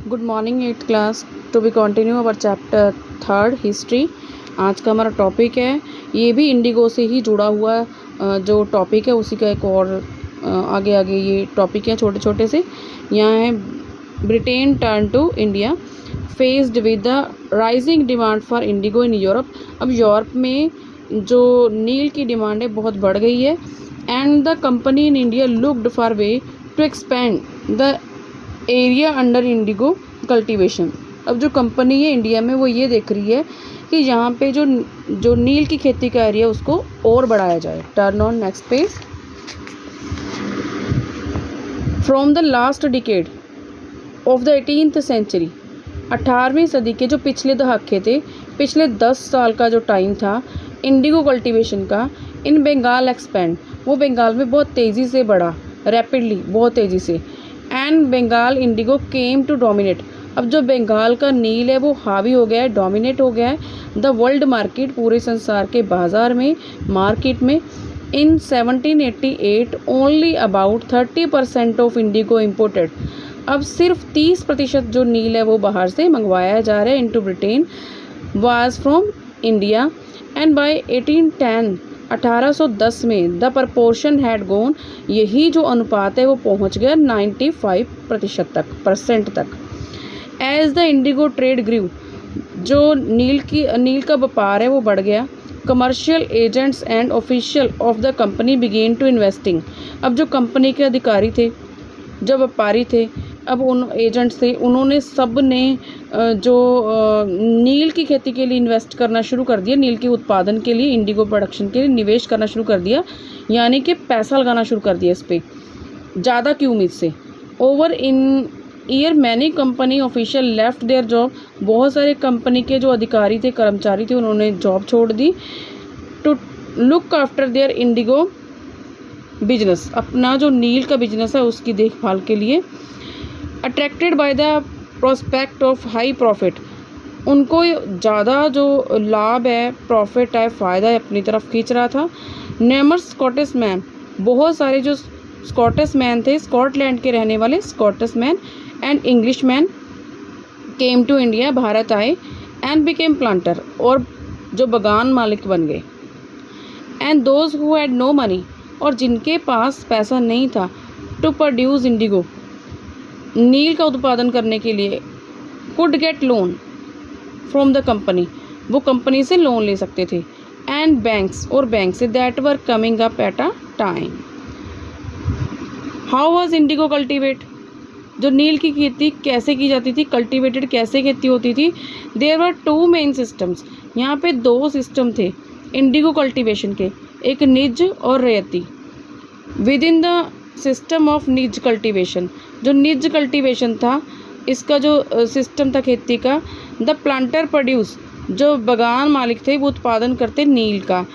Good morning eighth class. To be continue our chapter third history. आज का हमारा topic है, ये भी इंडिगो से ही जुड़ा हुआ जो टॉपिक है उसी का एक और आगे आगे ये टॉपिक है छोटे छोटे से। यहाँ है Britain turn to India faced with the rising demand for indigo in Europe. अब यूरोप में जो नील की डिमांड है बहुत बढ़ गई है and the company in India looked for way to expand the area under indigo cultivation. अब जो कंपनी है इंडिया में वो ये देख रही है कि यहाँ पे जो नील की खेती का एरिया उसको और बढ़ाया जाए। Turn on next page. From the last decade of the 18th century, 18वीं सदी के जो पिछले दहाके थे, पिछले 10 साल का जो टाइम था इंडिगो कल्टीवेशन का इन बंगाल एक्सपेंड, वो बंगाल में बहुत तेज़ी से बढ़ा, रैपिडली, बहुत तेज़ी से। And Bengal indigo came to dominate. अब जो बंगाल का नील है वो हावी हो गया है, डोमिनेट हो गया है द वर्ल्ड मार्केट, पूरे संसार के बाज़ार में, मार्केट में। इन 1788 only about 30% of Indigo imported. अब सिर्फ 30% जो नील है वो बाहर से मंगवाया जा रहा है into Britain was from India. And by 1810, 1810 में द प्रपोर्शन हैड गोन, यही जो अनुपात है वो पहुंच गया 95% तक। As the indigo trade grew, जो नील का व्यापार है वो बढ़ गया। Commercial agents and official of the company began to investing. अब जो कंपनी के अधिकारी थे, जो व्यापारी थे, अब उन एजेंट्स थे, उन्होंने सब ने जो नील की खेती के लिए इन्वेस्ट करना शुरू कर दिया, नील के उत्पादन के लिए, इंडिगो प्रोडक्शन के लिए निवेश करना शुरू कर दिया, यानी कि पैसा लगाना शुरू कर दिया इस पर ज़्यादा की उम्मीद से। Over in year many company official left their job, बहुत सारे कंपनी के जो अधिकारी थे, कर्मचारी थे, उन्होंने जॉब छोड़ दी to look after their indigo business, अपना जो नील का बिजनेस है उसकी देखभाल के लिए। Attracted by the prospect of high profit, उनको ज़्यादा जो लाभ है, प्रॉफिट है, फ़ायदा है, अपनी तरफ खींच रहा था। नेमर्स स्कॉटिश मैन, बहुत सारे जो स्कॉटिश मैन थे, स्कॉटलैंड के रहने वाले Scottish man and English man came to India, Bharat आए एंड बिकेम प्लांटर, और जो बागान मालिक बन गए। And those who had no money, और जिनके पास पैसा नहीं था, टू प्रोड्यूस इंडिगो, नील का उत्पादन करने के लिए, could get loan from the company, वो कंपनी से लोन ले सकते थे। एंड बैंक्स, और बैंक से, that were coming up at a time. How was Indigo cultivate, जो नील की खेती कैसे की जाती थी, कल्टीवेटेड कैसे खेती होती थी। देयर वर 2 मेन सिस्टम्स, यहाँ पे 2 सिस्टम थे इंडिगो कल्टीवेशन के, एक निज और रैयती। Within the system of निज कल्टीवेशन, जो निज कल्टीवेशन था, इसका जो सिस्टम था खेती का, द प्लांटर प्रोड्यूस, जो बागान मालिक थे वो उत्पादन करते नील का,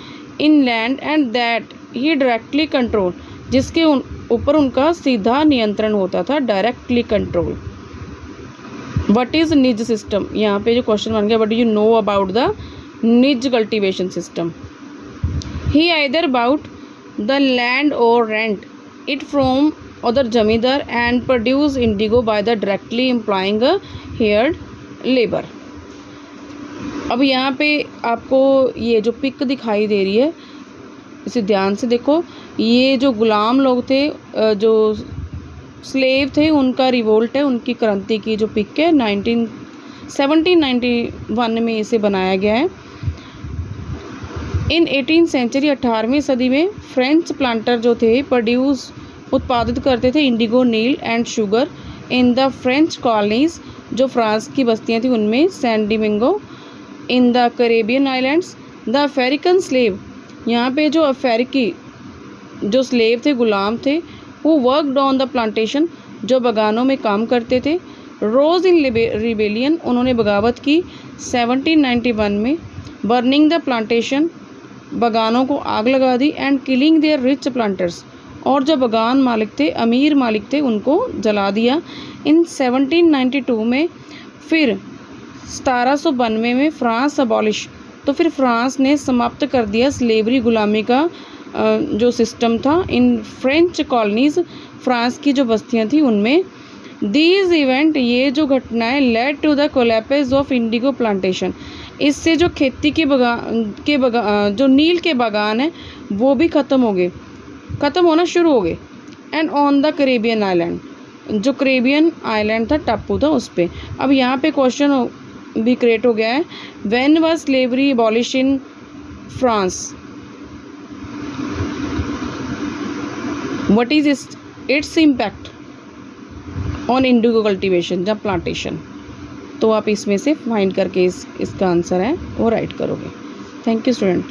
in land and that he directly control, जिसके ऊपर उनका सीधा नियंत्रण होता था, डायरेक्टली कंट्रोल। व्हाट इज निज सिस्टम, यहाँ पे जो क्वेश्चन बन गया, what do you know about the निज cultivation system. He either about the land और रेंट it from other जमींदार and produce indigo by the directly employing a hired labor। अब यहाँ पे आपको ये जो पिक दिखाई दे रही है, इसे ध्यान से देखो। ये जो गुलाम लोग थे, जो स्लेव थे, उनका रिवोल्ट है, उनकी क्रांति की जो पिक है, 1791 में इसे बनाया गया है। इन 18th सेंचुरी, 18वीं सदी में फ्रेंच प्लांटर जो थे प्रोड्यूस, उत्पादित करते थे इंडिगो, नील and sugar in the French colonies, जो फ्रांस की बस्तियां थी उनमें, San Domingo, in the Caribbean islands. The African slave, यहाँ पे जो अफ्रीकी जो स्लेव थे, गुलाम थे, वो वर्कड ऑन द प्लांटेशन, जो बागानों में काम करते थे। रोज इन रिबेलियन, उन्होंने बगावत की 1791 में, बर्निंग द प्लांटेशन, बागानों को आग लगा दी, and killing their rich planters, और जो बागान मालिक थे, अमीर मालिक थे, उनको जला दिया। इन 1792 में, फिर 1792 में फ्रांस अबॉलिश, तो फिर फ्रांस ने समाप्त कर दिया स्लेवरी, गुलामी का जो सिस्टम था इन फ्रेंच कॉलोनीज़, फ्रांस की जो बस्तियां थी उनमें। दीज इवेंट, ये जो घटनाएं led to the collapse of indigo plantation, इससे जो खेती के जो नील के बागान हैं वो भी ख़त्म होना शुरू हो गए। And on the Caribbean island, जो करेबियन आइलैंड था, टापू था, उस पर। अब यहाँ पे क्वेश्चन भी क्रिएट हो गया है, when was slavery abolish in France, what is its impact on Indigo cultivation या प्लांटेशन। तो आप इसमें से फाइंड करके इसका आंसर है वो राइट करोगे। Thank you student.